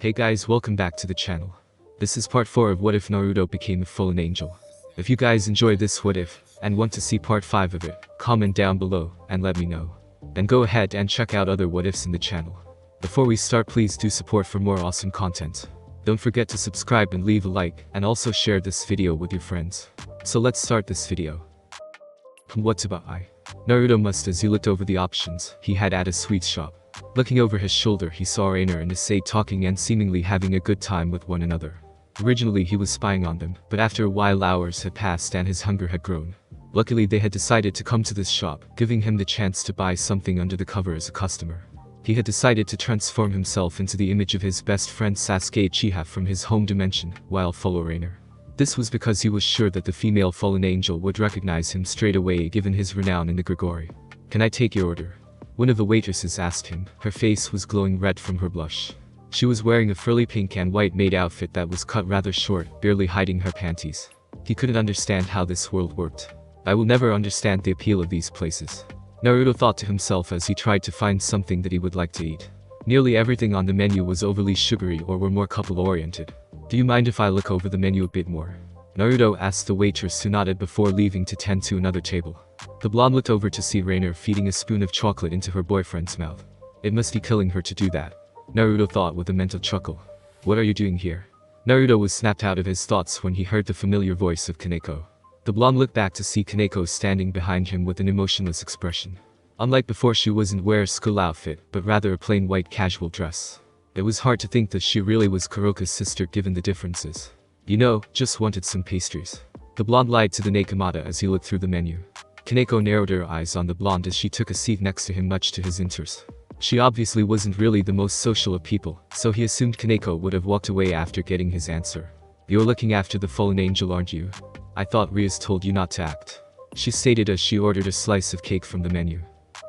Hey guys, welcome back to the channel. This is part 4 of What If Naruto Became a Fallen Angel. If you guys enjoyed this What If, and want to see part 5 of it, comment down below, and let me know. Then go ahead and check out other What Ifs in the channel. Before we start, please do support for more awesome content. Don't forget to subscribe and leave a like, and also share this video with your friends. So let's start this video. What to buy? Naruto must, as he looked over the options he had at a sweet shop. Looking over his shoulder, he saw Rainer and Issei talking and seemingly having a good time with one another. Originally he was spying on them, but after a while hours had passed and his hunger had grown. Luckily they had decided to come to this shop, giving him the chance to buy something under the cover as a customer. He had decided to transform himself into the image of his best friend Sasuke Uchiha from his home dimension, while follow Rainer. This was because he was sure that the female fallen angel would recognize him straight away given his renown in the Grigori. "Can I take your order?" One of the waitresses asked him. Her face was glowing red from her blush. She was wearing a frilly pink and white maid outfit that was cut rather short, barely hiding her panties. He couldn't understand how this world worked. "I will never understand the appeal of these places," Naruto thought to himself as he tried to find something that he would like to eat. Nearly everything on the menu was overly sugary or were more couple-oriented. "Do you mind if I look over the menu a bit more?" Naruto asked the waitress, who nodded before leaving to tend to another table. The blonde looked over to see Rainer feeding a spoon of chocolate into her boyfriend's mouth. It must be killing her to do that, Naruto thought with a mental chuckle. "What are you doing here?" Naruto was snapped out of his thoughts when he heard the familiar voice of Kaneko. The blonde looked back to see Kaneko standing behind him with an emotionless expression. Unlike before, she wasn't wearing a school outfit, but rather a plain white casual dress. It was hard to think that she really was Kuroka's sister given the differences. "You know, just wanted some pastries." The blonde lied to the Nakamata as he looked through the menu. Kaneko narrowed her eyes on the blonde as she took a seat next to him, much to his interest. She obviously wasn't really the most social of people, so he assumed Kaneko would have walked away after getting his answer. "You're looking after the fallen angel, aren't you? I thought Rias told you not to act," she stated as she ordered a slice of cake from the menu.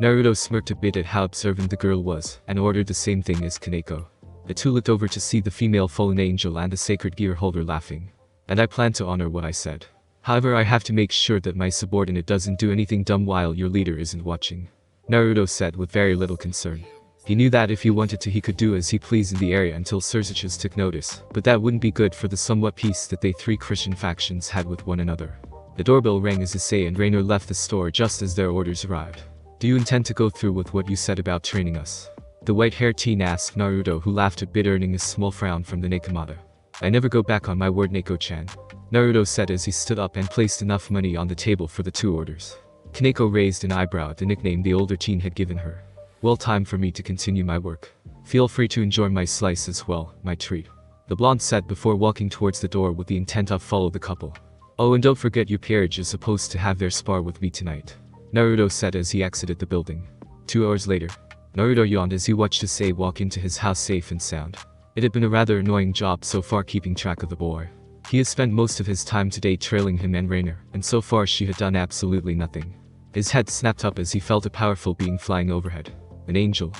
Naruto smirked a bit at how observant the girl was, and ordered the same thing as Kaneko. The two looked over to see the female fallen angel and the sacred gear holder laughing. "And I plan to honor what I said. However, I have to make sure that my subordinate doesn't do anything dumb while your leader isn't watching," Naruto said with very little concern. He knew that if he wanted to he could do as he pleased in the area until Surzichus took notice, but that wouldn't be good for the somewhat peace that they three Christian factions had with one another. The doorbell rang as Issei and Rainer left the store just as their orders arrived. "Do you intend to go through with what you said about training us?" the white-haired teen asked Naruto, who laughed a bit, earning a small frown from the Nakamata. "I never go back on my word, Neko-chan," Naruto said as he stood up and placed enough money on the table for the two orders. Kaneko raised an eyebrow at the nickname the older teen had given her. "Well, time for me to continue my work. Feel free to enjoy my slice as well, my treat," the blonde said before walking towards the door with the intent of follow the couple. "Oh, and don't forget your peerage is supposed to have their spar with me tonight," Naruto said as he exited the building. 2 hours later, Naruto yawned as he watched Issei walk into his house safe and sound. It had been a rather annoying job so far keeping track of the boy. He had spent most of his time today trailing him and Rainer, and so far she had done absolutely nothing. His head snapped up as he felt a powerful being flying overhead. "An angel?"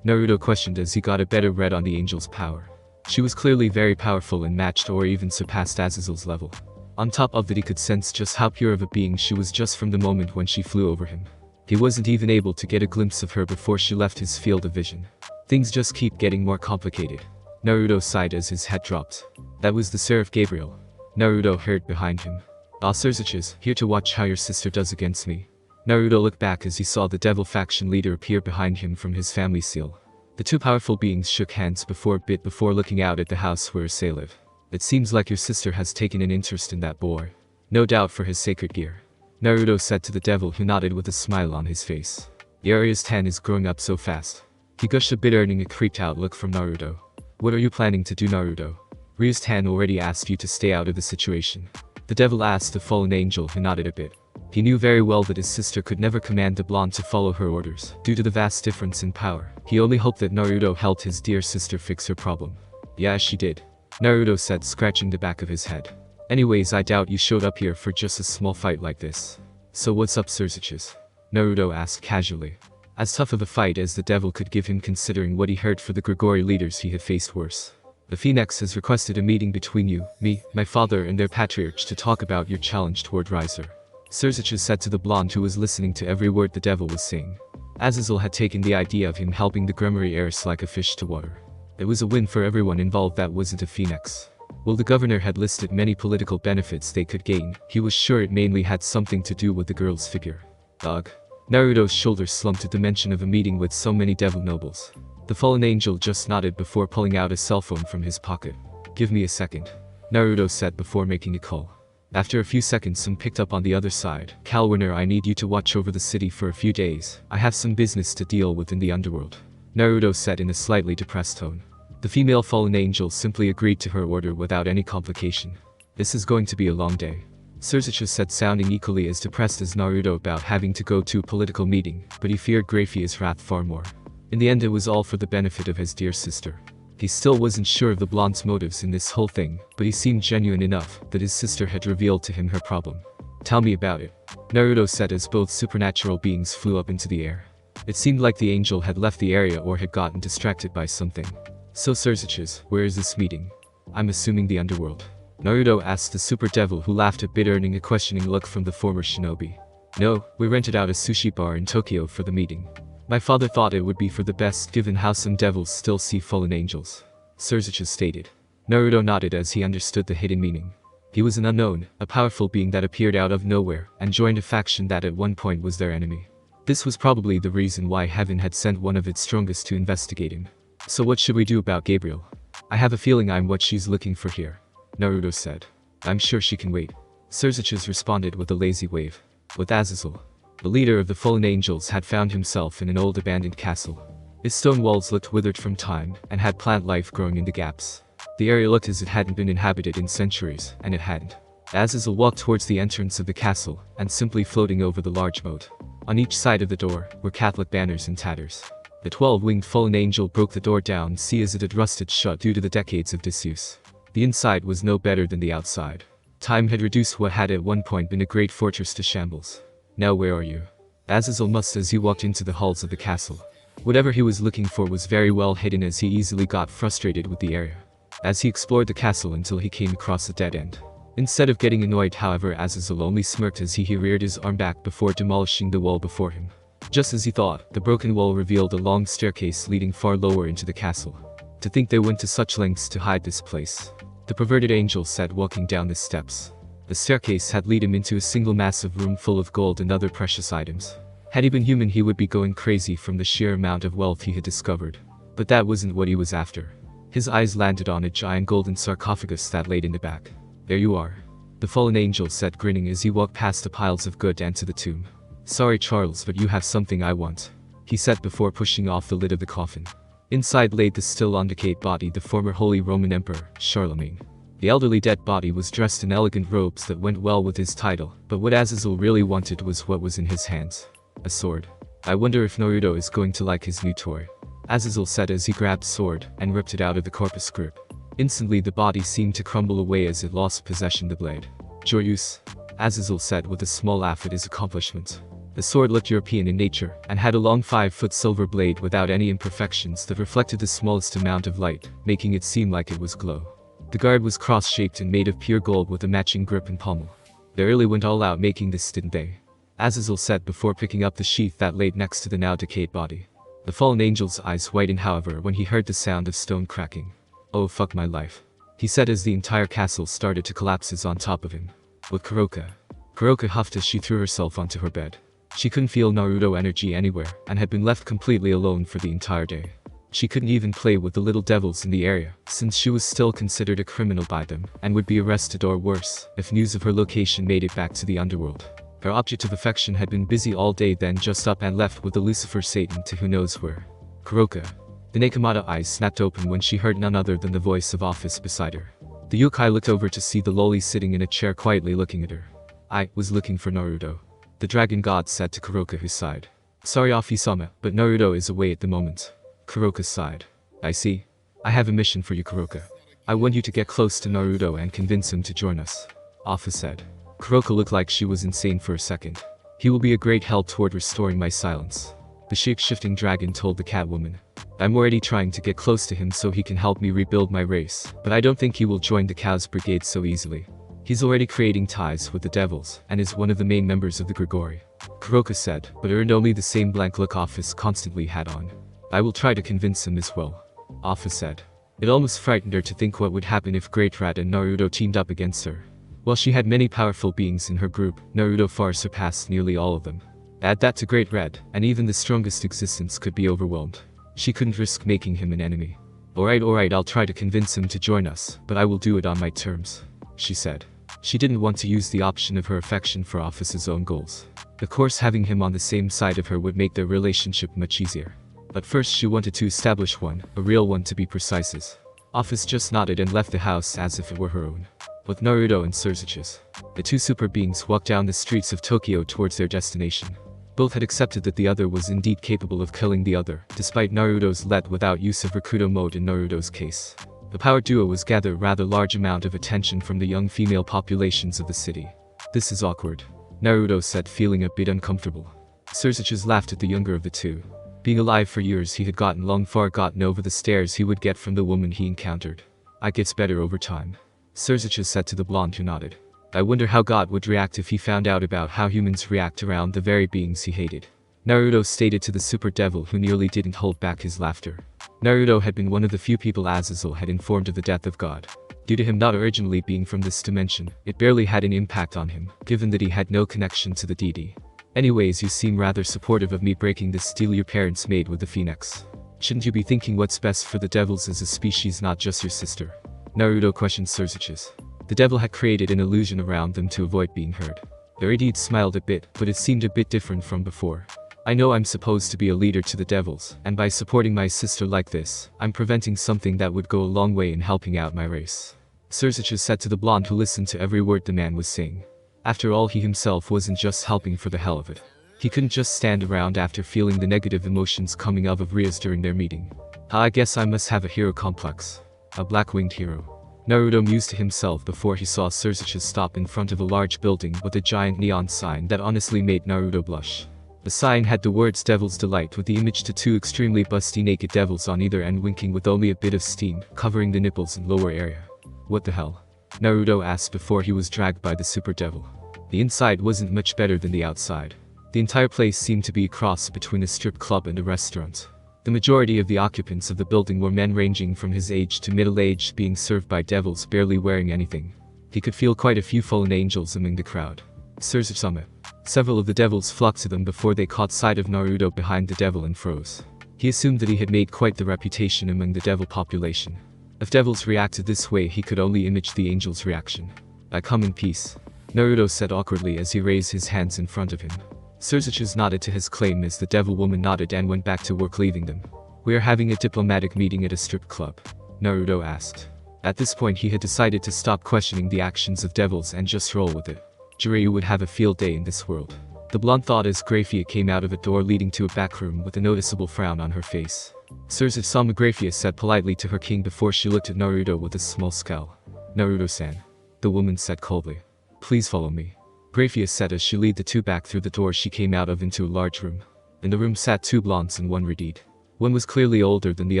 Naruto questioned as he got a better read on the angel's power. She was clearly very powerful and matched or even surpassed Azazel's level. On top of that, he could sense just how pure of a being she was just from the moment when she flew over him. He wasn't even able to get a glimpse of her before she left his field of vision. Things just keep getting more complicated, Naruto sighed as his head dropped. That was the Seraph Gabriel, Naruto heard behind him. "Ah, Surzichus, here to watch how your sister does against me." Naruto looked back as he saw the devil faction leader appear behind him from his family seal. The two powerful beings shook hands before looking out at the house where Issei lived. "It seems like your sister has taken an interest in that boy. No doubt for his sacred gear," Naruto said to the devil, who nodded with a smile on his face. "The area's tan is growing up so fast." He gushed a bit, earning a creeped out look from Naruto. "What are you planning to do, Naruto? Ryu's tan already asked you to stay out of the situation," the devil asked the fallen angel, who nodded a bit. He knew very well that his sister could never command the blonde to follow her orders, due to the vast difference in power. He only hoped that Naruto helped his dear sister fix her problem. "Yeah, she did," Naruto said, scratching the back of his head. "Anyways, I doubt you showed up here for just a small fight like this. So what's up, Surzichus?" Naruto asked casually. As tough of a fight as the devil could give him considering what he heard for the Grigori leaders he had faced worse. "The Phoenix has requested a meeting between you, me, my father and their patriarch to talk about your challenge toward Riser," Surzichus said to the blonde, who was listening to every word the devil was saying. Azazel had taken the idea of him helping the Grimoire heiress like a fish to water. It was a win for everyone involved that wasn't a phoenix. While the governor had listed many political benefits they could gain, he was sure it mainly had something to do with the girl's figure. Ugh. Naruto's shoulders slumped at the mention of a meeting with so many devil nobles. The fallen angel just nodded before pulling out a cell phone from his pocket. Give me a second, Naruto said before making a call. After a few seconds, some picked up on the other side. Calwinner, I need you to watch over the city for a few days. I have some business to deal with in the underworld, Naruto said in a slightly depressed tone. The female fallen angel simply agreed to her order without any complication. This is going to be a long day, Suzuki said, sounding equally as depressed as Naruto about having to go to a political meeting, but he feared Graffia's wrath far more. In the end, it was all for the benefit of his dear sister. He still wasn't sure of the blonde's motives in this whole thing, but he seemed genuine enough that his sister had revealed to him her problem. Tell me about it, Naruto said as both supernatural beings flew up into the air. It seemed like the angel had left the area or had gotten distracted by something. So Suzuki, where is this meeting? I'm assuming the underworld, Naruto asked the super devil, who laughed a bit, earning a questioning look from the former shinobi. No, we rented out a sushi bar in Tokyo for the meeting. My father thought it would be for the best given how some devils still see fallen angels, Suzuki stated. Naruto nodded as he understood the hidden meaning. He was an unknown, a powerful being that appeared out of nowhere and joined a faction that at one point was their enemy. This was probably the reason why Heaven had sent one of its strongest to investigate him. So what should we do about Gabriel? I have a feeling I'm what she's looking for here, Naruto said. I'm sure she can wait, Suzuki responded with a lazy wave. With Azazel, the leader of the fallen angels, had found himself in an old abandoned castle. Its stone walls looked withered from time and had plant life growing in the gaps. The area looked as it hadn't been inhabited in centuries, and it hadn't. Azazel walked towards the entrance of the castle and simply floating over the large moat. On each side of the door were Catholic banners in tatters. The 12-winged fallen angel broke the door down, see as it had rusted shut due to the decades of disuse. The inside was no better than the outside. Time had reduced what had at one point been a great fortress to shambles. Now where are you? Azazel must as he walked into the halls of the castle. Whatever he was looking for was very well hidden, as he easily got frustrated with the area. As he explored the castle until he came across a dead end. Instead of getting annoyed, however, Azazel only smirked as he reared his arm back before demolishing the wall before him. Just as he thought, the broken wall revealed a long staircase leading far lower into the castle. To think they went to such lengths to hide this place, the perverted angel said, walking down the steps. The staircase had led him into a single massive room full of gold and other precious items. Had he been human, he would be going crazy from the sheer amount of wealth he had discovered. But that wasn't what he was after. His eyes landed on a giant golden sarcophagus that laid in the back. There you are, the fallen angel said, grinning as he walked past the piles of goods and to the tomb. Sorry Charles, but you have something I want, he said before pushing off the lid of the coffin. Inside laid the still undecayed body, the former Holy Roman Emperor, Charlemagne. The elderly dead body was dressed in elegant robes that went well with his title, but what Azazel really wanted was what was in his hands. A sword. I wonder if Naruto is going to like his new toy, Azazel said as he grabbed sword and ripped it out of the corpus grip. Instantly the body seemed to crumble away as it lost possession of the blade. Joyous, Azazel said with a small laugh at his accomplishment. The sword looked European in nature and had a long 5-foot silver blade without any imperfections that reflected the smallest amount of light, making it seem like it was glow. The guard was cross-shaped and made of pure gold with a matching grip and pommel. They really went all out making this, didn't they? Azazel said before picking up the sheath that laid next to the now decayed body. The fallen angel's eyes whitened, however, when he heard the sound of stone cracking. Oh fuck my life, he said as the entire castle started to collapse on top of him. With Kuroka huffed as she threw herself onto her bed. She couldn't feel Naruto energy anywhere and had been left completely alone for the entire day. She couldn't even play with the little devils in the area, since she was still considered a criminal by them and would be arrested or worse if news of her location made it back to the underworld. Her object of affection had been busy all day, then just up and left with the Lucifer Satan to who knows where. Kuroka. The Nekomata eyes snapped open when she heard none other than the voice of Office beside her. The yokai looked over to see the loli sitting in a chair quietly looking at her. I was looking for Naruto, the dragon god said to Kuroka, who sighed. Sorry Ofisama, but Naruto is away at the moment. Kuroka sighed. I see. I have a mission for you, Kuroka. I want you to get close to Naruto and convince him to join us, Office said. Kuroka looked like she was insane for a second. He will be a great help toward restoring my silence, the shape-shifting dragon told the Catwoman. I'm already trying to get close to him so he can help me rebuild my race, but I don't think he will join the Chaos Brigade so easily. He's already creating ties with the devils and is one of the main members of the Grigori, Kuroka said, but earned only the same blank look Office constantly had on. I will try to convince him as well, Office said. It almost frightened her to think what would happen if Great Rat and Naruto teamed up against her. While she had many powerful beings in her group, Naruto far surpassed nearly all of them. Add that to Great Red, and even the strongest existence could be overwhelmed. She couldn't risk making him an enemy. Alright, I'll try to convince him to join us, but I will do it on my terms, she said. She didn't want to use the option of her affection for Office's own goals. Of course, having him on the same side of her would make their relationship much easier. But first she wanted to establish one, a real one to be precise. Office just nodded and left the house as if it were her own. With Naruto and Sursages, the two super beings walked down the streets of Tokyo towards their destination. Both had accepted that the other was indeed capable of killing the other, despite Naruto's let without use of Rakuto mode in Naruto's case. The power duo was gathered rather large amount of attention from the young female populations of the city. This is awkward, Naruto said, feeling a bit uncomfortable. Sursages laughed at the younger of the two. Being alive for years, he had gotten over the stares he would get from the woman he encountered. It gets better over time, Sursages said to the blonde, who nodded. I wonder how God would react if he found out about how humans react around the very beings he hated, Naruto stated to the super devil, who nearly didn't hold back his laughter. Naruto had been one of the few people Azazel had informed of the death of God. Due to him not originally being from this dimension, it barely had an impact on him, given that he had no connection to the deity. Anyways, you seem rather supportive of me breaking this deal your parents made with the Phoenix. Shouldn't you be thinking what's best for the devils as a species, not just your sister? Naruto questioned Sursages. The devil had created an illusion around them to avoid being heard. Veridid smiled a bit, but it seemed a bit different from before. I know I'm supposed to be a leader to the devils, and by supporting my sister like this, I'm preventing something that would go a long way in helping out my race, Sursages said to the blonde, who listened to every word the man was saying. After all, he himself wasn't just helping for the hell of it. He couldn't just stand around after feeling the negative emotions coming out of Rias during their meeting. I guess I must have a hero complex. A black-winged hero, Naruto mused to himself before he saw Sursages stop in front of a large building with a giant neon sign that honestly made Naruto blush. The sign had the words Devil's Delight with the image to two extremely busty naked devils on either end winking with only a bit of steam covering the nipples and lower area. What the hell? Naruto asked before he was dragged by the super devil. The inside wasn't much better than the outside. The entire place seemed to be a cross between a strip club and a restaurant. The majority of the occupants of the building were men ranging from his age to middle-aged, being served by devils barely wearing anything. He could feel quite a few fallen angels among the crowd. Sursages summit. Several of the devils flocked to them before they caught sight of Naruto behind the devil and froze. He assumed that he had made quite the reputation among the devil population. If devils reacted this way, he could only image the angel's reaction. I come in peace, Naruto said awkwardly as he raised his hands in front of him. Sursages nodded to his claim as the devil woman nodded and went back to work, leaving them. We are having a diplomatic meeting at a strip club, Naruto asked. At this point he had decided to stop questioning the actions of devils and just roll with it. Jiraiya would have a field day in this world, the blonde thought as Graphia came out of a door leading to a back room with a noticeable frown on her face. Sursages-sama, Graphia said politely to her king before she looked at Naruto with a small scowl. Naruto-san, the woman said coldly. Please follow me, Graphia said as she led the two back through the door she came out of into a large room. In the room sat two blondes and one redhead. One was clearly older than the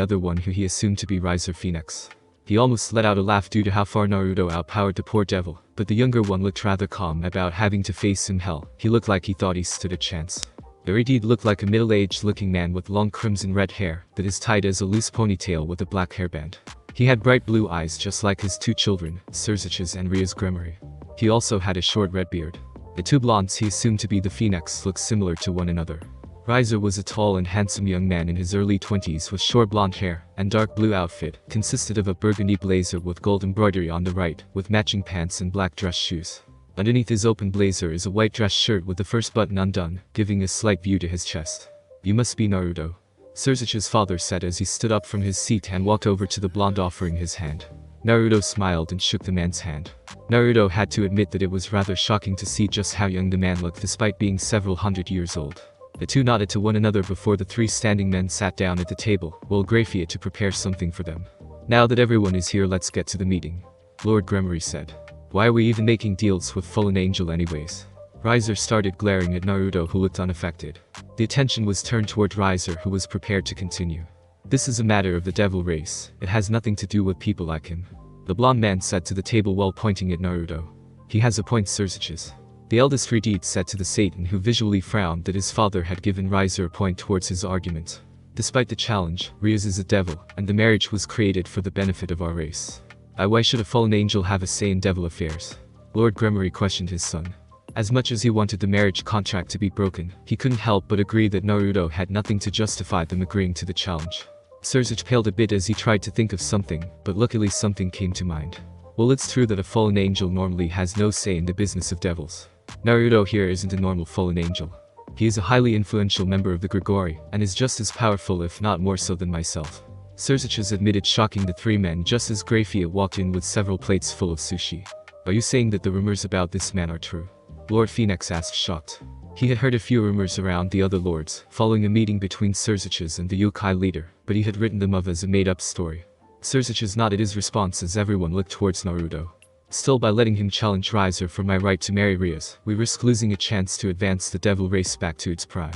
other one, who he assumed to be Riser Phoenix. He almost let out a laugh due to how far Naruto outpowered the poor devil, but the younger one looked rather calm about having to face him. Hell, he looked like he thought he stood a chance. The redhead looked like a middle-aged looking man with long crimson red hair that is tied as a loose ponytail with a black hairband. He had bright blue eyes just like his two children, Sursages and Ria's Gremory. He also had a short red beard. The two blondes he assumed to be the Phoenix looked similar to one another. Riser was a tall and handsome young man in his early 20s with short blonde hair and dark blue outfit, consisted of a burgundy blazer with gold embroidery on the right, with matching pants and black dress shoes. Underneath his open blazer is a white dress shirt with the first button undone, giving a slight view to his chest. You must be Naruto, Sursage's father said as he stood up from his seat and walked over to the blonde, offering his hand. Naruto smiled and shook the man's hand. Naruto had to admit that it was rather shocking to see just how young the man looked despite being several hundred years old. The two nodded to one another before the three standing men sat down at the table, while Graphia to prepare something for them. Now that everyone is here, let's get to the meeting, Lord Gremory said. Why are we even making deals with Fallen Angel anyways? Riser started glaring at Naruto, who looked unaffected. The attention was turned toward Riser, who was prepared to continue. This is a matter of the devil race, it has nothing to do with people like him, the blonde man said to the table while pointing at Naruto. He has a point, Sursages, the eldest redhead said to the Satan, who visually frowned that his father had given Riser a point towards his argument. Despite the challenge, Riaz is a devil, and the marriage was created for the benefit of our race. Why should a fallen angel have a say in devil affairs? Lord Gremory questioned his son. As much as he wanted the marriage contract to be broken, he couldn't help but agree that Naruto had nothing to justify them agreeing to the challenge. Surzich paled a bit as he tried to think of something, but luckily something came to mind. Well, it's true that a fallen angel normally has no say in the business of devils. Naruto here isn't a normal fallen angel. He is a highly influential member of the Grigori, and is just as powerful if not more so than myself. Surzich's admitted, shocking the three men just as Grafia walked in with several plates full of sushi. Are you saying that the rumors about this man are true? Lord Phoenix asked, shocked. He had heard a few rumors around the other lords, following a meeting between Surzich's and the yokai leader, but he had written them off as a made-up story. Surzich's nodded his response as everyone looked towards Naruto. Still, by letting him challenge Rizer for my right to marry Riaz, we risk losing a chance to advance the devil race back to its prime.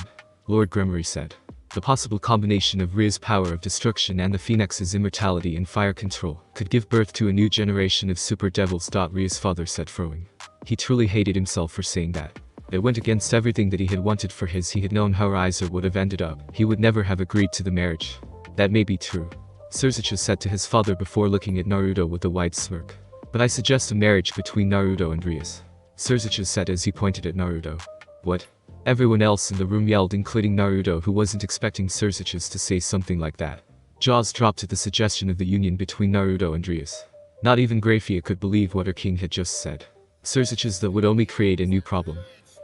Lord Gremory said. The possible combination of Riaz's power of destruction and the Phoenix's immortality and fire control could give birth to a new generation of super devils. Riaz's father said, frowning. He truly hated himself for saying that. It went against everything that he had wanted for his. He had known how Rizer would have ended up. He would never have agreed to the marriage. That may be true, Surzicha said to his father before looking at Naruto with a wide smirk. But I suggest a marriage between Naruto and Riaz, Surzicha said as he pointed at Naruto. What? Everyone else in the room yelled, including Naruto, who wasn't expecting Surzicha to say something like that. Jaws dropped at the suggestion of the union between Naruto and Riaz. Not even Grafia could believe what her king had just said. Surzicha's that would only create a new problem.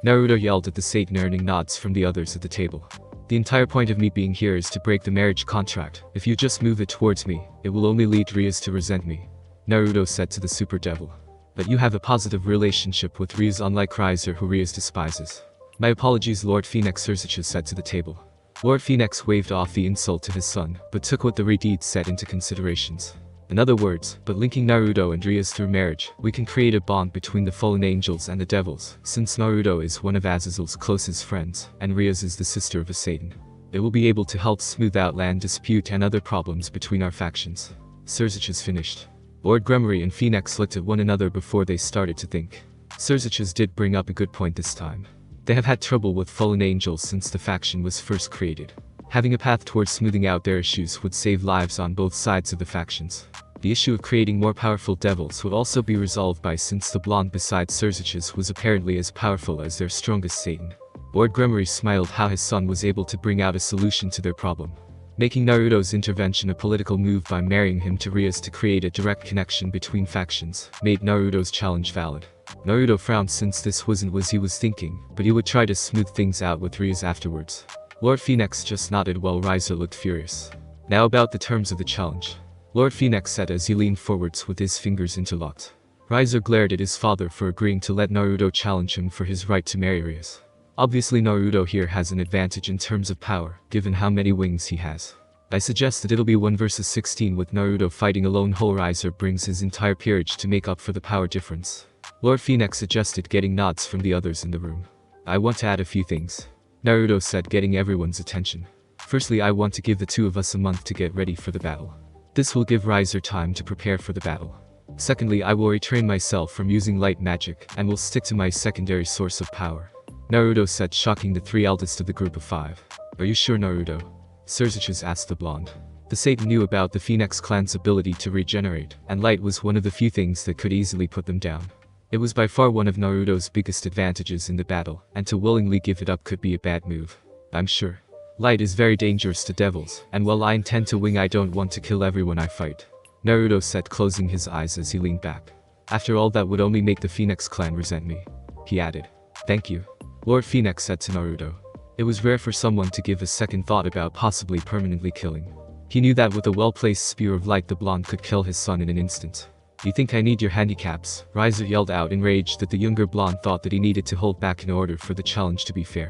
Naruto yelled at the Satan, earning nods from the others at the table. The entire point of me being here is to break the marriage contract. If you just move it towards me, it will only lead Riaz to resent me, Naruto said to the super devil. But you have a positive relationship with Riaz, unlike Rizer, who Riaz despises. My apologies, Lord Phoenix, Surzicha said to the table. Lord Phoenix waved off the insult to his son, but took what the Redeed said into considerations. In other words, but linking Naruto and Riaz through marriage, we can create a bond between the fallen angels and the devils, since Naruto is one of Azazel's closest friends, and Riaz is the sister of a Satan. It will be able to help smooth out land dispute and other problems between our factions. Surzicha's finished. Lord Gremory and Phoenix looked at one another before they started to think. Surzicha's did bring up a good point this time. They have had trouble with fallen angels since the faction was first created. Having a path towards smoothing out their issues would save lives on both sides of the factions. The issue of creating more powerful devils would also be resolved by, since the blonde beside Surzicha's was apparently as powerful as their strongest Satan. Lord Gremory smiled how his son was able to bring out a solution to their problem. Making Naruto's intervention a political move by marrying him to Riaz to create a direct connection between factions made Naruto's challenge valid. Naruto frowned since this wasn't what he was thinking, but he would try to smooth things out with Riaz afterwards. Lord Phoenix just nodded while Rizer looked furious. Now about the terms of the challenge, Lord Phoenix said as he leaned forwards with his fingers interlocked. Rizer glared at his father for agreeing to let Naruto challenge him for his right to marry Riaz. Obviously Naruto here has an advantage in terms of power, given how many wings he has. I suggest that it'll be 1 versus 16 with Naruto fighting alone. Whole Rizer brings his entire peerage to make up for the power difference. Lord Phoenix suggested, getting nods from the others in the room. I want to add a few things, Naruto said, getting everyone's attention. Firstly, I want to give the two of us a month to get ready for the battle. This will give Rizer time to prepare for the battle. Secondly, I will retrain myself from using light magic, and will stick to my secondary source of power, Naruto said, shocking the three eldest of the group of 5. Are you sure, Naruto? Surzicha asked the blonde. The Satan knew about the Phoenix clan's ability to regenerate, and light was one of the few things that could easily put them down. It was by far one of Naruto's biggest advantages in the battle, and to willingly give it up could be a bad move. I'm sure. Light is very dangerous to devils, and while I intend to wing, I don't want to kill everyone I fight, Naruto said, closing his eyes as he leaned back. After all, that would only make the Phoenix clan resent me, he added. Thank you, Lord Phoenix said to Naruto. It was rare for someone to give a second thought about possibly permanently killing. He knew that with a well-placed spear of light the blonde could kill his son in an instant. You think I need your handicaps? Rizer yelled out, enraged that the younger blonde thought that he needed to hold back in order for the challenge to be fair.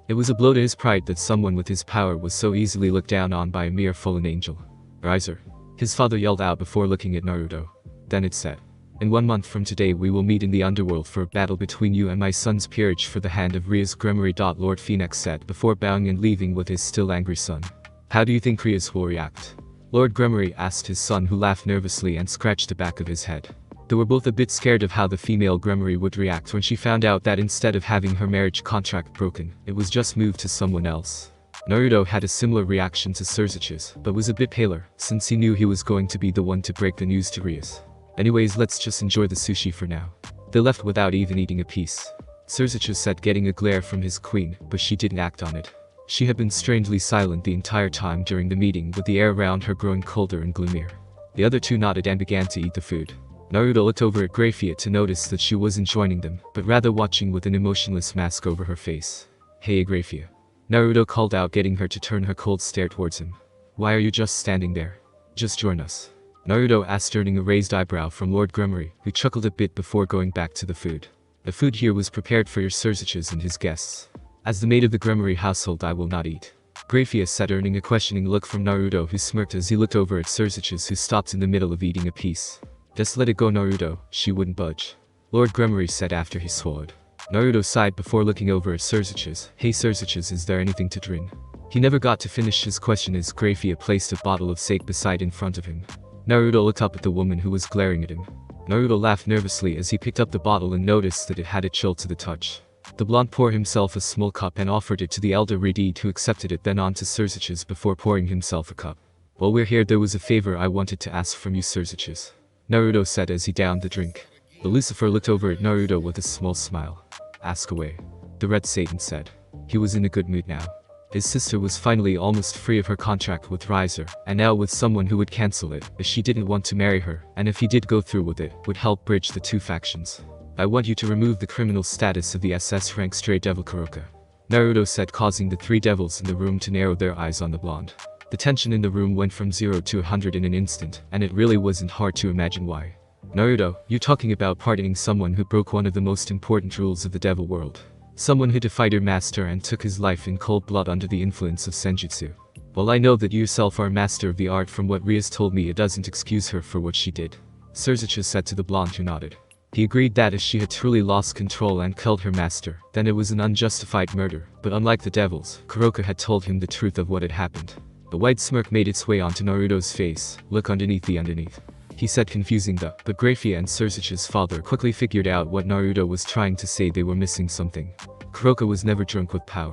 It was a blow to his pride that someone with his power was so easily looked down on by a mere fallen angel. Rizer, his father yelled out before looking at Naruto. Then it said, in 1 month from today we will meet in the underworld for a battle between you and my son's peerage for the hand of Riaz Gremory. Lord Phoenix said before bowing and leaving with his still angry son. How do you think Riaz will react? Lord Gremory asked his son, who laughed nervously and scratched the back of his head. They were both a bit scared of how the female Gremory would react when she found out that instead of having her marriage contract broken, it was just moved to someone else. Naruto had a similar reaction to Surzuch's, but was a bit paler, since he knew he was going to be the one to break the news to Rias. Anyways, let's just enjoy the sushi for now. They left without even eating a piece. Surzuchu said, getting a glare from his queen, but she didn't act on it. She had been strangely silent the entire time during the meeting, with the air around her growing colder and gloomier. The other two nodded and began to eat the food. Naruto looked over at Grafia to notice that she wasn't joining them, but rather watching with an emotionless mask over her face. "Hey Grafia." Naruto called out, getting her to turn her cold stare towards him. "Why are you just standing there? Just join us." Naruto asked, earning a raised eyebrow from Lord Gremory, who chuckled a bit before going back to the food. "The food here was prepared for your Surzuchus and his guests. As the maid of the Gremory household, I will not eat." Grafia said, earning a questioning look from Naruto, who smirked as he looked over at Surzuchus, who stopped in the middle of eating a piece. "Just let it go, Naruto, she wouldn't budge," Lord Gremory said after he swallowed. Naruto sighed before looking over at Surzuchus. "Hey Surzuchus, is there anything to drink?" He never got to finish his question as Grafia placed a bottle of sake beside in front of him. Naruto looked up at the woman who was glaring at him. Naruto laughed nervously as he picked up the bottle and noticed that it had a chill to the touch. The blonde poured himself a small cup and offered it to the elder Redeed, who accepted it, then on to Surzuchus before pouring himself a cup. "While we're here, there was a favor I wanted to ask from you, Surzuchus," Naruto said as he downed the drink. The Lucifer looked over at Naruto with a small smile. "Ask away," the Red Satan said. He was in a good mood now. His sister was finally almost free of her contract with Riser, and now with someone who would cancel it, as she didn't want to marry her, and if he did go through with it, would help bridge the two factions. "I want you to remove the criminal status of the SS rank Stray Devil Kuroka," Naruto said, causing the three devils in the room to narrow their eyes on the blonde. The tension in the room went from 0 to 100 in an instant, and it really wasn't hard to imagine why. "Naruto, you're talking about pardoning someone who broke one of the most important rules of the devil world. Someone who defied your master and took his life in cold blood under the influence of Senjutsu. Well, I know that you yourself are a master of the art. From what Rias told me, it doesn't excuse her for what she did," Surzuchu said to the blonde, who nodded. He agreed that if she had truly lost control and killed her master, then it was an unjustified murder, but unlike the devils, Kuroka had told him the truth of what had happened. The white smirk made its way onto Naruto's face. "Look underneath the underneath," he said, confusing the, but Grafia and Surzuchu's father quickly figured out what Naruto was trying to say. They were missing something. Kuroka was never drunk with power,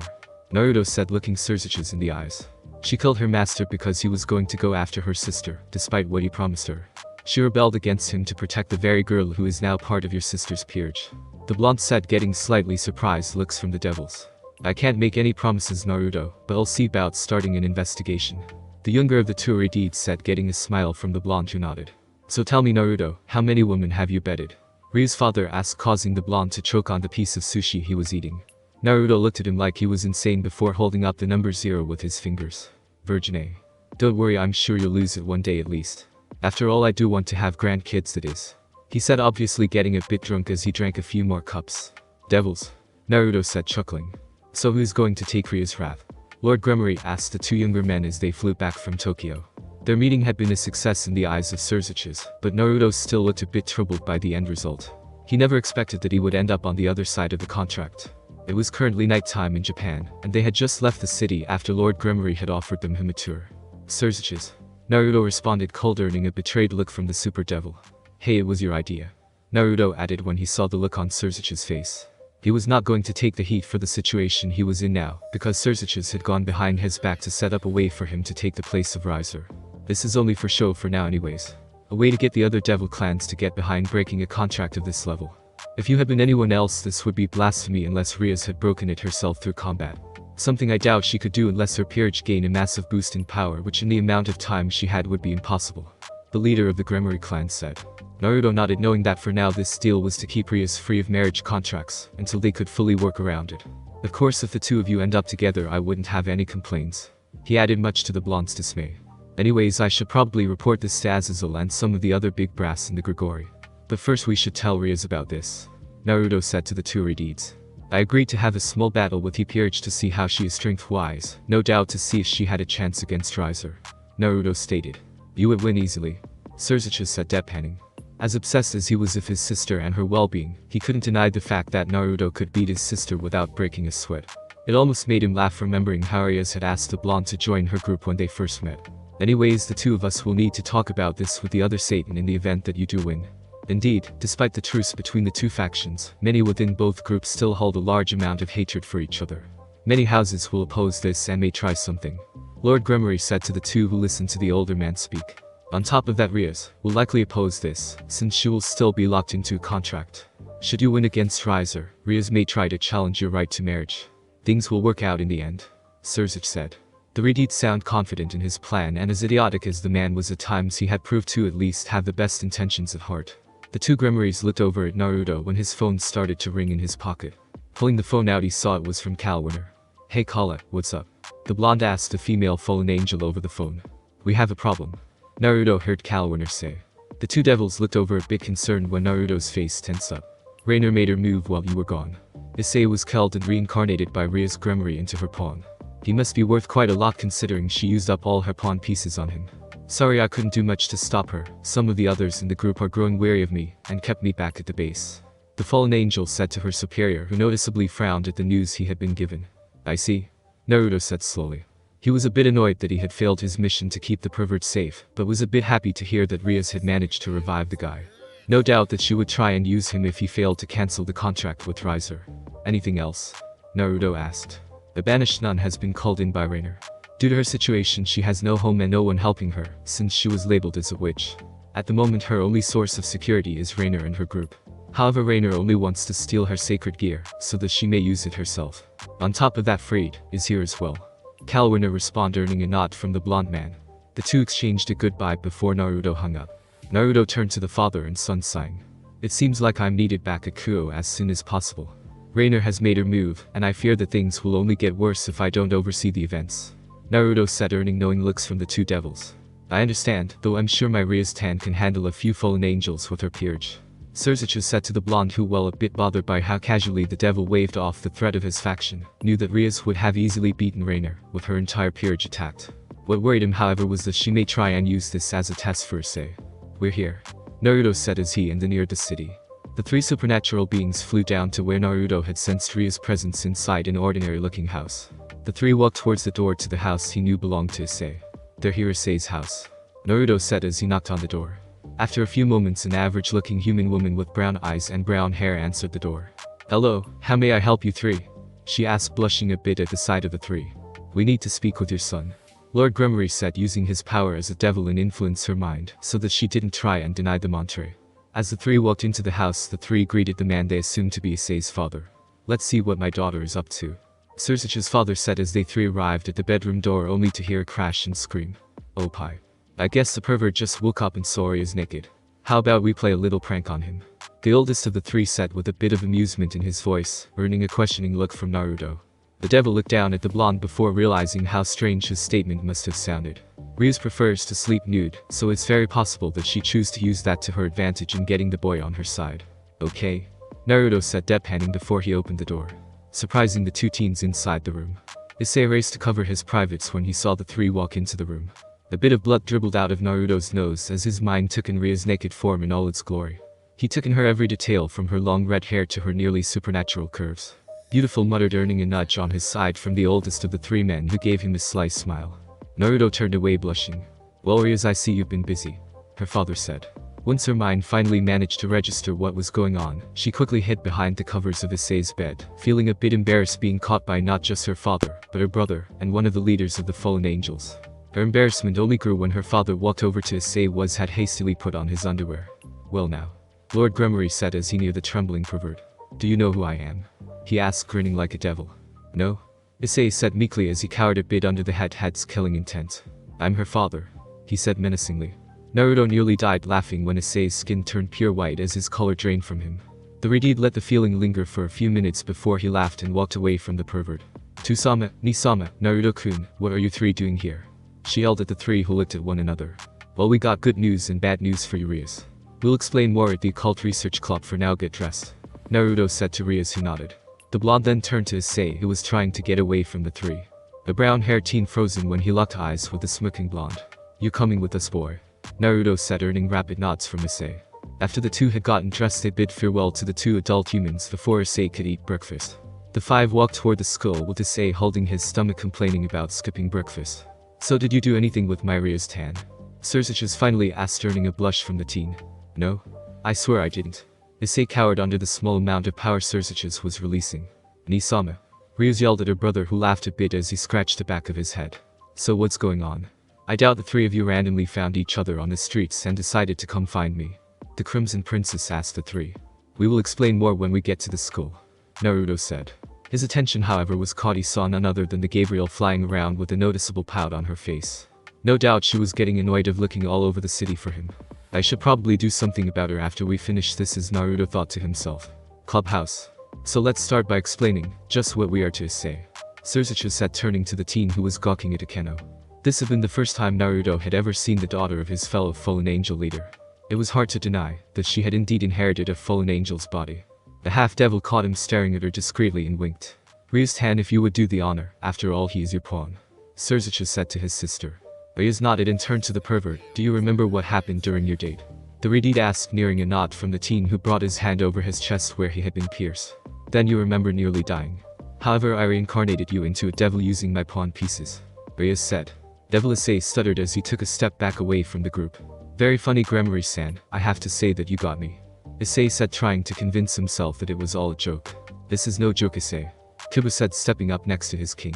Naruto said, looking Surzuchus in the eyes. She killed her master because he was going to go after her sister, despite what he promised her. She rebelled against him to protect the very girl who is now part of your sister's peerage, the blonde said, getting slightly surprised looks from the devils. "I can't make any promises, Naruto, but I'll see about starting an investigation," the younger of the two Redeed said, getting a smile from the blonde, who nodded. "So tell me, Naruto, how many women have you bedded?" Ryu's father asked, causing the blonde to choke on the piece of sushi he was eating. Naruto looked at him like he was insane before holding up the number 0 with his fingers. "Virgin A. Don't worry, I'm sure you'll lose it one day at least. After all, I do want to have grandkids, that is," he said, obviously getting a bit drunk as he drank a few more cups. "Devils," Naruto said, chuckling. "So who's going to take Ryu's wrath?" Lord Gremory asked the two younger men as they flew back from Tokyo. Their meeting had been a success in the eyes of Surzuchus, but Naruto still looked a bit troubled by the end result. He never expected that he would end up on the other side of the contract. It was currently nighttime in Japan, and they had just left the city after Lord Gremory had offered them him a tour. "Surzuchus," Naruto responded, cold, earning a betrayed look from the super devil. "Hey, it was your idea," Naruto added when he saw the look on Surzuchus' face. He was not going to take the heat for the situation he was in now, because Surzuchus had gone behind his back to set up a way for him to take the place of Riser. This is only for show for now anyways. A way to get the other devil clans to get behind breaking a contract of this level. If you had been anyone else, this would be blasphemy unless Rias had broken it herself through combat. Something I doubt she could do unless her peerage gained a massive boost in power, which in the amount of time she had would be impossible, the leader of the Gremory clan said. Naruto nodded, knowing that for now this deal was to keep Rias free of marriage contracts, until they could fully work around it. "Of course, if the two of you end up together, I wouldn't have any complaints," he added, much to the blonde's dismay. "Anyways, I should probably report this to Azazel and some of the other big brass in the Grigori. But first we should tell Rias about this," Naruto said to the two Redeeds. "I agreed to have a small battle with Peerage to see how she is strength-wise, no doubt to see if she had a chance against Riser," Naruto stated. "You would win easily," Surzuchus said, deadpanning. As obsessed as he was with his sister and her well-being, he couldn't deny the fact that Naruto could beat his sister without breaking a sweat. It almost made him laugh, remembering how Rias had asked the blonde to join her group when they first met. "Anyways, the two of us will need to talk about this with the other Satan in the event that you do win." Indeed, despite the truce between the two factions, many within both groups still hold a large amount of hatred for each other. Many houses will oppose this and may try something. Lord Gremory said to the two who listened to the older man speak. On top of that, Rias will likely oppose this, since she will still be locked into a contract. Should you win against Riser, Rias may try to challenge your right to marriage. Things will work out in the end, Surzich said. The Redeed sound confident in his plan, and as idiotic as the man was at times, he had proved to at least have the best intentions at heart. The two Gremories looked over at Naruto when his phone started to ring in his pocket. Pulling the phone out, he saw it was from Calwinner. Hey Kala, what's up? The blonde asked a female fallen angel over the phone. We have a problem, Naruto heard Calwinner say. The two devils looked over a bit concerned when Naruto's face tensed up. Rainer made her move while you were gone. Issei was culled and reincarnated by Ria's Gremory into her pawn. He must be worth quite a lot considering she used up all her pawn pieces on him. Sorry I couldn't do much to stop her. Some of the others in the group are growing wary of me and kept me back at the base, the fallen angel said to her superior, who noticeably frowned at the news he had been given. I see, Naruto said slowly. He was a bit annoyed that he had failed his mission to keep the pervert safe, but was a bit happy to hear that Rias had managed to revive the guy. No doubt that she would try and use him if he failed to cancel the contract with Riser. Anything else? Naruto asked. The banished nun has been called in by Rainer. Due to her situation, she has no home and no one helping her, since she was labeled as a witch. At the moment, her only source of security is Rainer and her group. However, Rainer only wants to steal her sacred gear, so that she may use it herself. On top of that, Freed is here as well. Calwinner responded, earning a nod from the blonde man. The two exchanged a goodbye before Naruto hung up. Naruto turned to the father and son, sighing. It seems like I'm needed back at Kuo as soon as possible. Rainer has made her move, and I fear that things will only get worse if I don't oversee the events, Naruto said, earning knowing looks from the two devils. I understand, though I'm sure my Rias Tan can handle a few fallen angels with her peerage, Surzich said to the blonde, who, well a bit bothered by how casually the devil waved off the threat of his faction, knew that Rias would have easily beaten Rainer, with her entire peerage attacked. What worried him, however, was that she may try and use this as a test for Issei. We're here, Naruto said as he and neared the city. The three supernatural beings flew down to where Naruto had sensed Ria's presence inside an ordinary-looking house. The three walked towards the door to the house he knew belonged to Issei. They're here, Issei's house, Naruto said as he knocked on the door. After a few moments, an average-looking human woman with brown eyes and brown hair answered the door. Hello, how may I help you three? She asked, blushing a bit at the sight of the three. We need to speak with your son, Lord Gremory said, using his power as a devil and influence her mind so that she didn't try and deny them entree. As the three walked into the house, the three greeted the man they assumed to be Issei's father. Let's see what my daughter is up to, Surzich's father said as they three arrived at the bedroom door, only to hear a crash and scream. Oh pie. I guess the pervert just woke up and saw he is naked. How about we play a little prank on him? The oldest of the three said with a bit of amusement in his voice, earning a questioning look from Naruto. The devil looked down at the blonde before realizing how strange his statement must have sounded. Rias prefers to sleep nude, so it's very possible that she chose to use that to her advantage in getting the boy on her side. Okay, Naruto said, deadpanning before he opened the door, surprising the two teens inside the room. Issei raced to cover his privates when he saw the three walk into the room. A bit of blood dribbled out of Naruto's nose as his mind took in Ria's naked form in all its glory. He took in her every detail, from her long red hair to her nearly supernatural curves. Beautiful, muttered, earning a nudge on his side from the oldest of the three men, who gave him a sly smile. Naruto turned away, blushing. Well, Rias, I see you've been busy, her father said. Once her mind finally managed to register what was going on, she quickly hid behind the covers of Issei's bed, feeling a bit embarrassed being caught by not just her father, but her brother, and one of the leaders of the fallen angels. Her embarrassment only grew when her father walked over to Issei had hastily put on his underwear. Well now, Lord Gremory said as he neared the trembling pervert. Do you know who I am? He asked, grinning like a devil. No? Issei said meekly as he cowered a bit under the head's killing intent. I'm her father, he said menacingly. Naruto nearly died laughing when Issei's skin turned pure white as his color drained from him. The Redeed let the feeling linger for a few minutes before he laughed and walked away from the pervert. Tusama, Nisama, Naruto-kun, what are you three doing here? She yelled at the three, who looked at one another. Well, we got good news and bad news for you, Rias. We'll explain more at the Occult Research Club. For now, get dressed, Naruto said to Rias, who nodded. The blonde then turned to Issei, who was trying to get away from the three. The brown-haired teen frozen when he locked eyes with the smirking blonde. You coming with us, boy? Naruto said, earning rapid nods from Issei. After the two had gotten dressed, they bid farewell to the two adult humans before Issei could eat breakfast. The five walked toward the school, with Issei holding his stomach, complaining about skipping breakfast. So did you do anything with my Rias Tan? Surzich's finally asked, earning a blush from the teen. No, I swear I didn't. Issei cowered under the small amount of power Surzich's was releasing. Nisama, Ryuz yelled at her brother, who laughed a bit as he scratched the back of his head. So what's going on? I doubt the three of you randomly found each other on the streets and decided to come find me. The Crimson Princess asked the three. We will explain more when we get to the school, Naruto said. His attention, however, was caught. He saw none other than the Gabriel flying around with a noticeable pout on her face. No doubt she was getting annoyed of looking all over the city for him. I should probably do something about her after we finish this, as Naruto thought to himself. Clubhouse. So let's start by explaining just what we are to say, Suzuki said, turning to the teen who was gawking at Akeno. This had been the first time Naruto had ever seen the daughter of his fellow fallen angel leader. It was hard to deny that she had indeed inherited a fallen angel's body. The half-devil caught him staring at her discreetly and winked. Ryuz-tan, if you would do the honor, after all he is your pawn, Suzuki said to his sister. Ryuz nodded and turned to the pervert. Do you remember what happened during your date? The Redeed asked, nearing a nod from the teen who brought his hand over his chest where he had been pierced. Then you remember nearly dying. However, I reincarnated you into a devil using my pawn pieces, Ryuz said. Devil Issei stuttered as he took a step back away from the group. Very funny, Gremory-san, I have to say that you got me, Issei said, trying to convince himself that it was all a joke. This is no joke, Issei, Kiba said, stepping up next to his king.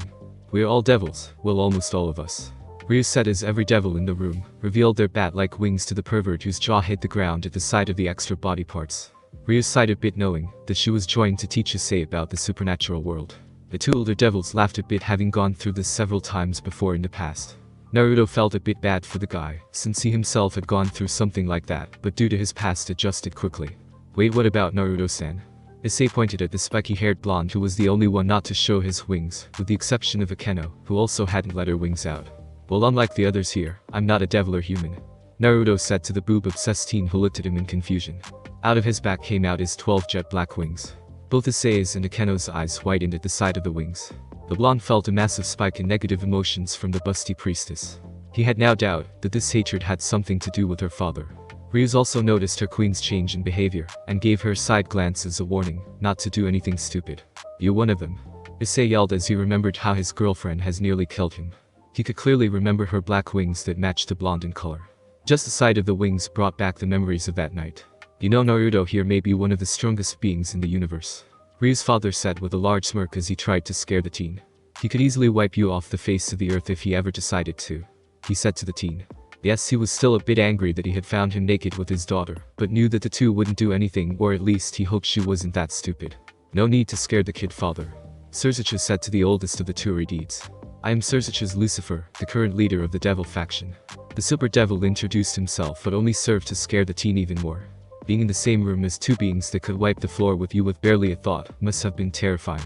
We are all devils, well, almost all of us, Ryuz said, as every devil in the room revealed their bat-like wings to the pervert whose jaw hit the ground at the sight of the extra body parts. Ryuz sighed a bit, knowing that she was trying to teach Issei about the supernatural world. The two older devils laughed a bit, having gone through this several times before in the past. Naruto felt a bit bad for the guy, since he himself had gone through something like that, but due to his past adjusted quickly. Wait, what about Naruto-san? Issei pointed at the spiky-haired blonde who was the only one not to show his wings, with the exception of Akeno, who also hadn't let her wings out. Well, unlike the others here, I'm not a devil or human, Naruto said to the boob-obsessed teen who looked at him in confusion. Out of his back came out his 12 jet black wings. Both Issei's and Akeno's eyes widened at the sight of the wings. The blonde felt a massive spike in negative emotions from the busty priestess. He had no doubt that this hatred had something to do with her father. Ryuz also noticed her queen's change in behavior, and gave her a side glance as a warning not to do anything stupid. You one of them, Issei yelled as he remembered how his girlfriend has nearly killed him. He could clearly remember her black wings that matched the blonde in color. Just the sight of the wings brought back the memories of that night. You know, Naruto here may be one of the strongest beings in the universe, Ryu's father said with a large smirk as he tried to scare the teen. He could easily wipe you off the face of the earth if he ever decided to, he said to the teen. Yes, he was still a bit angry that he had found him naked with his daughter, but knew that the two wouldn't do anything, or at least he hoped she wasn't that stupid. No need to scare the kid, father, Suzuki said to the oldest of the two Redeeds. I am Suzuki's Lucifer, the current leader of the devil faction. The super devil introduced himself, but only served to scare the teen even more. Being in the same room as two beings that could wipe the floor with you with barely a thought must have been terrifying.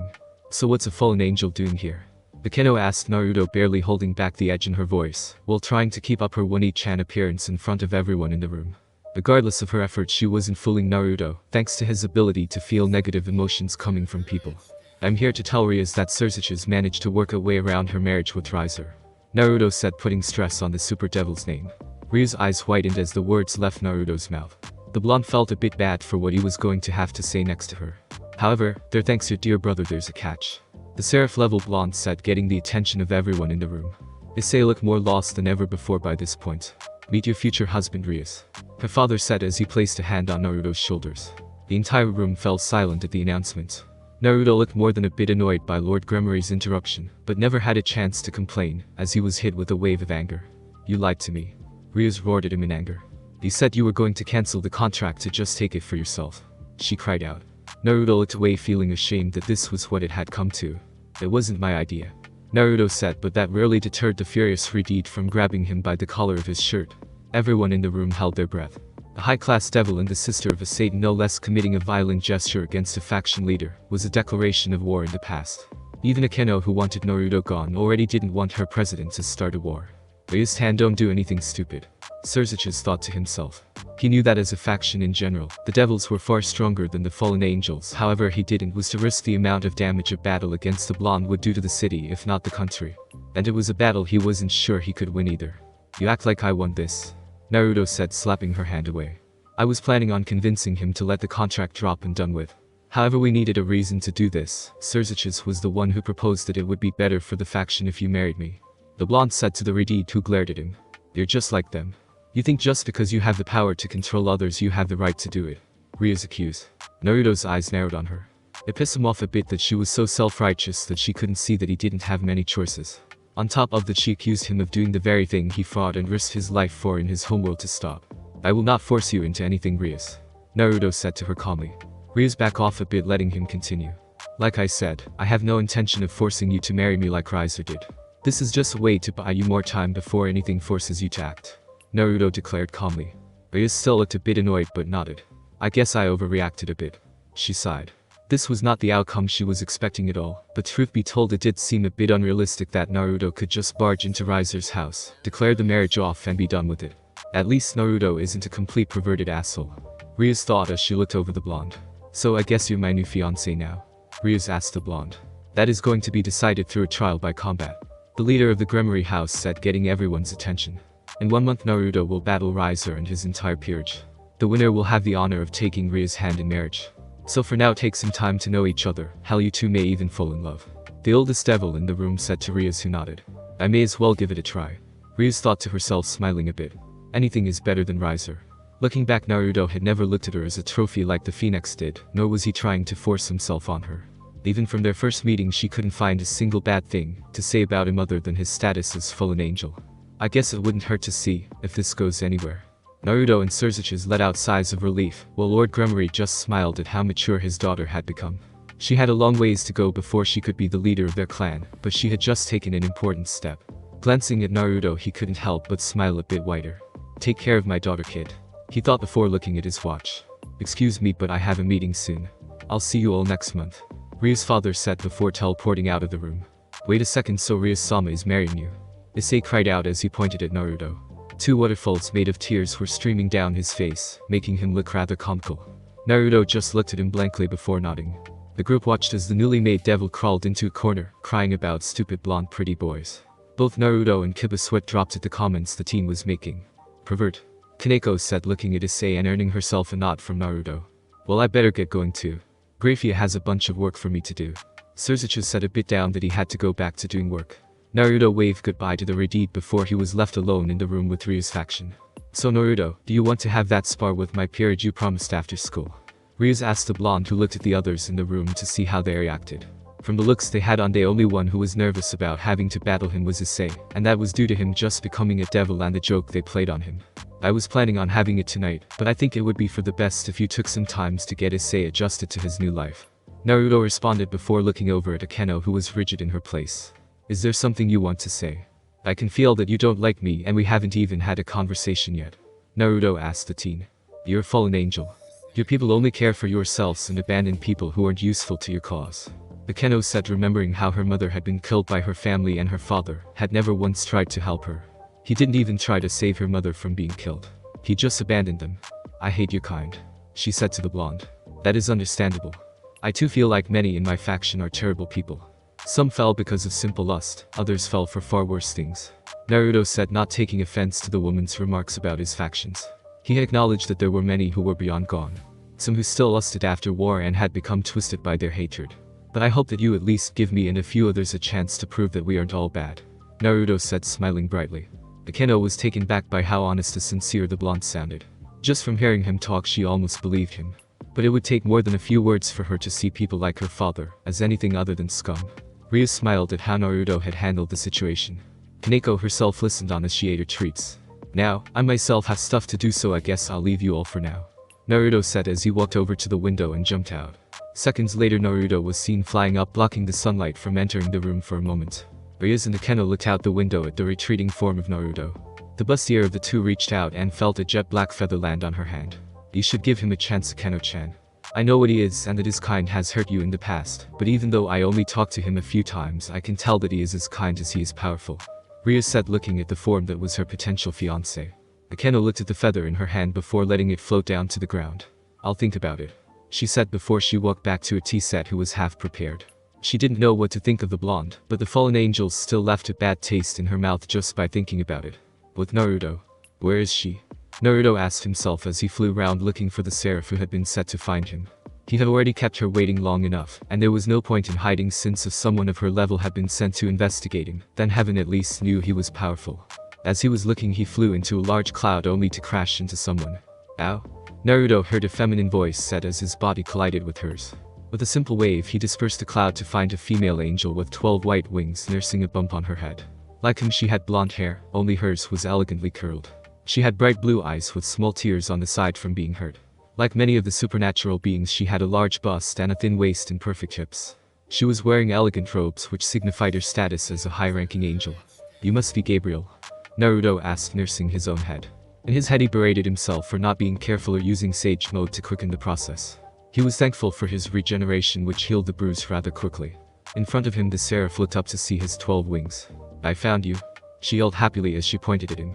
So what's a fallen angel doing here? Akeno asked Naruto, barely holding back the edge in her voice, while trying to keep up her Oni-chan appearance in front of everyone in the room. Regardless of her efforts, she wasn't fooling Naruto, thanks to his ability to feel negative emotions coming from people. I'm here to tell Ryuz that Suzuki's managed to work a way around her marriage with Riser, Naruto said, putting stress on the super devil's name. Ryu's eyes widened as the words left Naruto's mouth. The blonde felt a bit bad for what he was going to have to say next to her. However, there, thanks your dear brother, there's a catch, the seraph-level blonde said, getting the attention of everyone in the room. Issei looked more lost than ever before by this point. Meet your future husband, Ryuz, her father said as he placed a hand on Naruto's shoulders. The entire room fell silent at the announcement. Naruto looked more than a bit annoyed by Lord Gremory's interruption, but never had a chance to complain, as he was hit with a wave of anger. You lied to me, Ryuz roared at him in anger. You said you were going to cancel the contract to just take it for yourself, she cried out. Naruto looked away, feeling ashamed that this was what it had come to. It wasn't my idea, Naruto said, but that rarely deterred the furious Redeed from grabbing him by the collar of his shirt. Everyone in the room held their breath. A high-class devil and the sister of a Satan, no less, committing a violent gesture against a faction leader was a declaration of war in the past. Even Akeno, who wanted Naruto gone, already didn't want her president to start a war. Ryuz-tan, don't do anything stupid, Suzuki thought to himself. He knew that as a faction in general, the devils were far stronger than the fallen angels. However, he didn't was to risk the amount of damage a battle against the blonde would do to the city, if not the country. And it was a battle he wasn't sure he could win either. You act like I won this, Naruto said, slapping her hand away. I was planning on convincing him to let the contract drop and done with. However, we needed a reason to do this. Suzuki was the one who proposed that it would be better for the faction if you married me, the blonde said to the Redeed, who glared at him. You're just like them. You think just because you have the power to control others you have the right to do it, Ryuz accused. Naruto's eyes narrowed on her. It pissed him off a bit that she was so self-righteous that she couldn't see that he didn't have many choices. On top of that, she accused him of doing the very thing he fought and risked his life for in his homeworld to stop. I will not force you into anything, Rias, Naruto said to her calmly. Rias backed off a bit, letting him continue. Like I said, I have no intention of forcing you to marry me like Riser did. This is just a way to buy you more time before anything forces you to act, Naruto declared calmly. Rias still looked a bit annoyed but nodded. I guess I overreacted a bit, she sighed. This was not the outcome she was expecting at all, but truth be told, it did seem a bit unrealistic that Naruto could just barge into Riser's house, declare the marriage off and be done with it. At least Naruto isn't a complete perverted asshole, Rias thought as she looked over the blonde. So I guess you're my new fiancé now? Rias asked the blonde. That is going to be decided through a trial by combat, the leader of the Gremory House said, getting everyone's attention. In 1 month Naruto will battle Riser and his entire peerage. The winner will have the honor of taking Ria's hand in marriage. So for now, take some time to know each other, hell you two may even fall in love, the oldest devil in the room said to Rias, who nodded. I may as well give it a try, Rias thought to herself, smiling a bit. Anything is better than Riser. Looking back, Naruto had never looked at her as a trophy like the Phoenix did, nor was he trying to force himself on her. Even from their first meeting, she couldn't find a single bad thing to say about him other than his status as fallen angel. I guess it wouldn't hurt to see if this goes anywhere. Naruto and Surziches let out sighs of relief, while Lord Gremory just smiled at how mature his daughter had become. She had a long ways to go before she could be the leader of their clan, but she had just taken an important step. Glancing at Naruto, he couldn't help but smile a bit wider. Take care of my daughter, kid, he thought before looking at his watch. Excuse me, but I have a meeting soon. I'll see you all next month, Ria's father said before teleporting out of the room. Wait a second, so Rias-sama is marrying you? Issei cried out as he pointed at Naruto. 2 waterfalls made of tears were streaming down his face, making him look rather comical. Naruto just looked at him blankly before nodding. The group watched as the newly made devil crawled into a corner, crying about stupid blonde pretty boys. Both Naruto and Kiba sweat dropped at the comments the teen was making. Pervert, Kaneko said, looking at Issei and earning herself a nod from Naruto. Well, I better get going too. Grafia has a bunch of work for me to do. Surziches said a bit down that he had to go back to doing work. Naruto waved goodbye to the Redeed before he was left alone in the room with Ria's faction. So Naruto, do you want to have that spar with my peerage you promised after school? Rias asked the blonde, who looked at the others in the room to see how they reacted. From the looks they had on, the only one who was nervous about having to battle him was Issei, and that was due to him just becoming a devil and the joke they played on him. I was planning on having it tonight, but I think it would be for the best if you took some time to get Issei adjusted to his new life, Naruto responded before looking over at Akeno, who was rigid in her place. Is there something you want to say? I can feel that you don't like me and we haven't even had a conversation yet, Naruto asked the teen. You're a fallen angel. Your people only care for yourselves and abandon people who aren't useful to your cause, Akeno said, remembering how her mother had been killed by her family and her father had never once tried to help her. He didn't even try to save her mother from being killed. He just abandoned them. I hate your kind, she said to the blonde. That is understandable. I too feel like many in my faction are terrible people. Some fell because of simple lust, others fell for far worse things, Naruto said, not taking offense to the woman's remarks about his factions. He acknowledged that there were many who were beyond gone. Some who still lusted after war and had become twisted by their hatred. But I hope that you at least give me and a few others a chance to prove that we aren't all bad, Naruto said, smiling brightly. Akeno was taken back by how honest and sincere the blonde sounded. Just from hearing him talk, she almost believed him. But it would take more than a few words for her to see people like her father as anything other than scum. Rias smiled at how Naruto had handled the situation. Kaneko herself listened on as she ate her treats. Now, I myself have stuff to do, so I guess I'll leave you all for now, Naruto said as he walked over to the window and jumped out. Seconds later, Naruto was seen flying up, blocking the sunlight from entering the room for a moment. Rias and Akeno looked out the window at the retreating form of Naruto. The bustier of the two reached out and felt a jet black feather land on her hand. You should give him a chance, Akeno-chan. I know what he is and that his kind has hurt you in the past, but even though I only talked to him a few times, I can tell that he is as kind as he is powerful, Rias said, looking at the form that was her potential fiancé. Akeno looked at the feather in her hand before letting it float down to the ground. I'll think about it, she said before she walked back to a tea set, who was half prepared. She didn't know what to think of the blonde, but the fallen angel still left a bad taste in her mouth just by thinking about it. With Naruto. Where is she? Naruto asked himself as he flew round looking for the seraph who had been set to find him. He had already kept her waiting long enough, and there was no point in hiding, since if someone of her level had been sent to investigate him, then heaven at least knew he was powerful. As he was looking, he flew into a large cloud only to crash into someone. Ow? Naruto heard a feminine voice said as his body collided with hers. With a simple wave, he dispersed the cloud to find a female angel with 12 white wings nursing a bump on her head. Like him, she had blonde hair, only hers was elegantly curled. She had bright blue eyes with small tears on the side from being hurt. Like many of the supernatural beings, she had a large bust and a thin waist and perfect hips. She was wearing elegant robes which signified her status as a high-ranking angel. "You must be Gabriel?" Naruto asked, nursing his own head. In his head he berated himself for not being careful or using sage mode to quicken the process. He was thankful for his regeneration, which healed the bruise rather quickly. In front of him the seraph looked up to see his 12 wings. "I found you," she yelled happily as she pointed at him.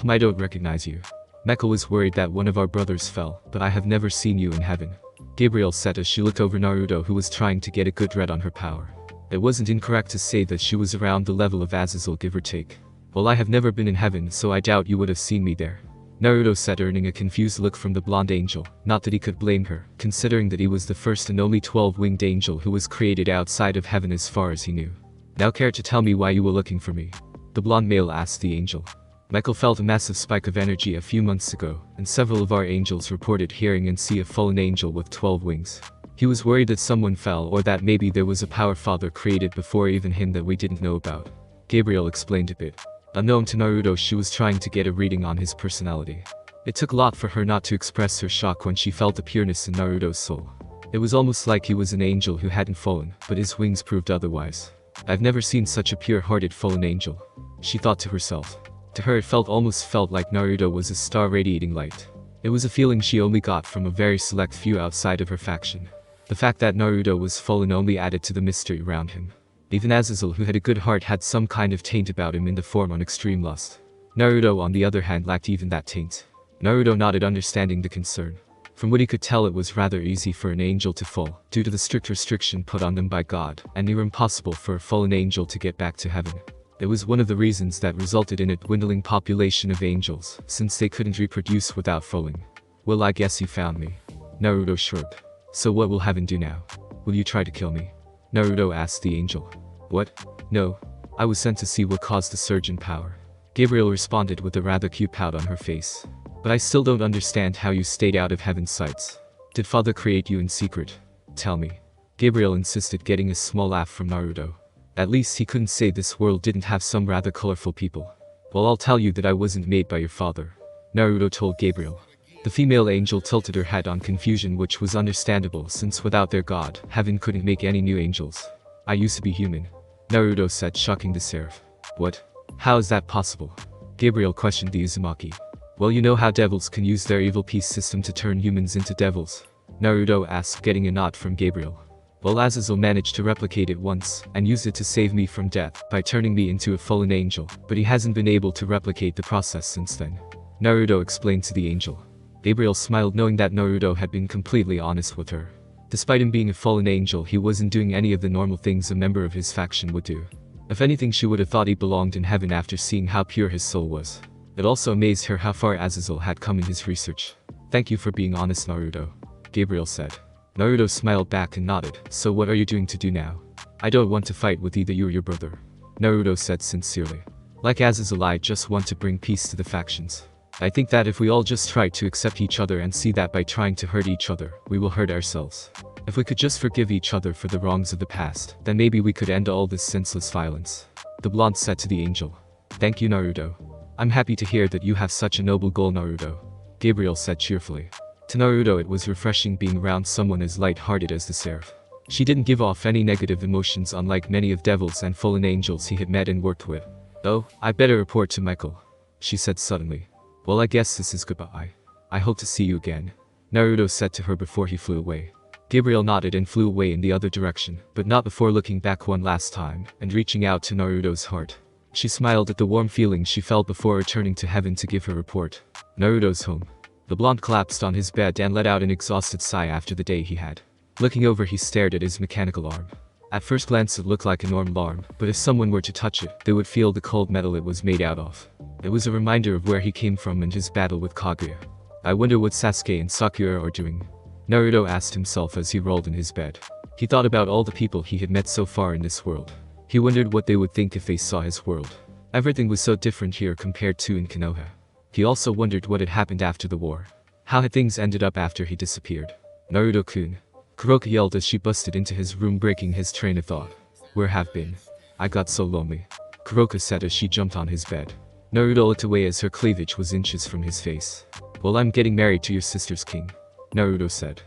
"I don't recognize you." Mecha was worried that one of our brothers fell, but I have never seen you in heaven, Gabriel said as she looked over Naruto, who was trying to get a good read on her power. It wasn't incorrect to say that she was around the level of Azazel, give or take. "Well, I have never been in heaven, so I doubt you would have seen me there," Naruto said, earning a confused look from the blonde angel. Not that he could blame her, considering that he was the first and only 12-winged angel who was created outside of heaven as far as he knew. "Now care to tell me why you were looking for me?" the blonde male asked the angel. Michael felt a massive spike of energy a few months ago, and several of our angels reported hearing and see a fallen angel with 12 wings. He was worried that someone fell, or that maybe there was a power father created before even him that we didn't know about. Gabriel explained a bit. Unknown to Naruto, she was trying to get a reading on his personality. It took a lot for her not to express her shock when she felt the pureness in Naruto's soul. It was almost like he was an angel who hadn't fallen, but his wings proved otherwise. "I've never seen such a pure-hearted fallen angel," she thought to herself. To her it almost felt like Naruto was a star radiating light. It was a feeling she only got from a very select few outside of her faction. The fact that Naruto was fallen only added to the mystery around him. Even Azazel, who had a good heart, had some kind of taint about him in the form of extreme lust. Naruto, on the other hand, lacked even that taint. Naruto nodded, understanding the concern. From what he could tell, it was rather easy for an angel to fall, due to the strict restriction put on them by God, and near impossible for a fallen angel to get back to heaven. It was one of the reasons that resulted in a dwindling population of angels, since they couldn't reproduce without falling. "Well, I guess you found me," Naruto shrugged. "So what will heaven do now? Will you try to kill me?" Naruto asked the angel. "What? No. I was sent to see what caused the surge in power," Gabriel responded with a rather cute pout on her face. "But I still don't understand how you stayed out of heaven's sights. Did Father create you in secret? Tell me." Gabriel insisted, getting a small laugh from Naruto. At least he couldn't say this world didn't have some rather colorful people. "Well, I'll tell you that I wasn't made by your father," Naruto told Gabriel. The female angel tilted her head on confusion, which was understandable since without their god, heaven couldn't make any new angels. "I used to be human," Naruto said, shocking the seraph. "What? How is that possible?" Gabriel questioned the Uzumaki. "Well, you know how devils can use their evil peace system to turn humans into devils?" Naruto asked, getting a nod from Gabriel. "Well, Azazel managed to replicate it once, and used it to save me from death, by turning me into a fallen angel, but he hasn't been able to replicate the process since then," Naruto explained to the angel. Gabriel smiled, knowing that Naruto had been completely honest with her. Despite him being a fallen angel, he wasn't doing any of the normal things a member of his faction would do. If anything, she would have thought he belonged in heaven after seeing how pure his soul was. It also amazed her how far Azazel had come in his research. "Thank you for being honest, Naruto," Gabriel said. Naruto smiled back and nodded. "So what are you doing to do now?" "I don't want to fight with either you or your brother," Naruto said sincerely. "Like Azazel, I just want to bring peace to the factions. I think that if we all just try to accept each other and see that by trying to hurt each other, we will hurt ourselves. If we could just forgive each other for the wrongs of the past, then maybe we could end all this senseless violence," the blonde said to the angel. "Thank you, Naruto. I'm happy to hear that you have such a noble goal, Naruto," Gabriel said cheerfully. To Naruto, it was refreshing being around someone as light-hearted as the seraph. She didn't give off any negative emotions, unlike many of devils and fallen angels he had met and worked with. "Oh, I better report to Michael," she said suddenly. "Well, I guess this is goodbye. I hope to see you again," Naruto said to her before he flew away. Gabriel nodded and flew away in the other direction, but not before looking back one last time, and reaching out to Naruto's heart. She smiled at the warm feeling she felt before returning to heaven to give her report. Naruto's home. The blonde collapsed on his bed and let out an exhausted sigh after the day he had. Looking over, he stared at his mechanical arm. At first glance, it looked like a normal arm, but if someone were to touch it, they would feel the cold metal it was made out of. It was a reminder of where he came from and his battle with Kaguya. "I wonder what Sasuke and Sakura are doing," Naruto asked himself as he rolled in his bed. He thought about all the people he had met so far in this world. He wondered what they would think if they saw his world. Everything was so different here compared to in Konoha. He also wondered what had happened after the war. How had things ended up after he disappeared? "Naruto-kun." Kuroka yelled as she busted into his room, breaking his train of thought. Where have been? I got so lonely. Kuroka said as she jumped on his bed. Naruto looked away as her cleavage was inches from his face. Well, I'm getting married to your sister's king, Naruto said.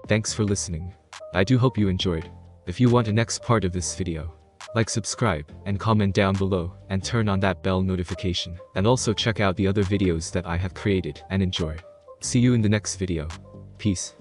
Thanks for listening. I do hope you enjoyed. If you want a next part of this video, like, subscribe, and comment down below, and turn on that bell notification. And also check out the other videos that I have created, and enjoy. See you in the next video. Peace.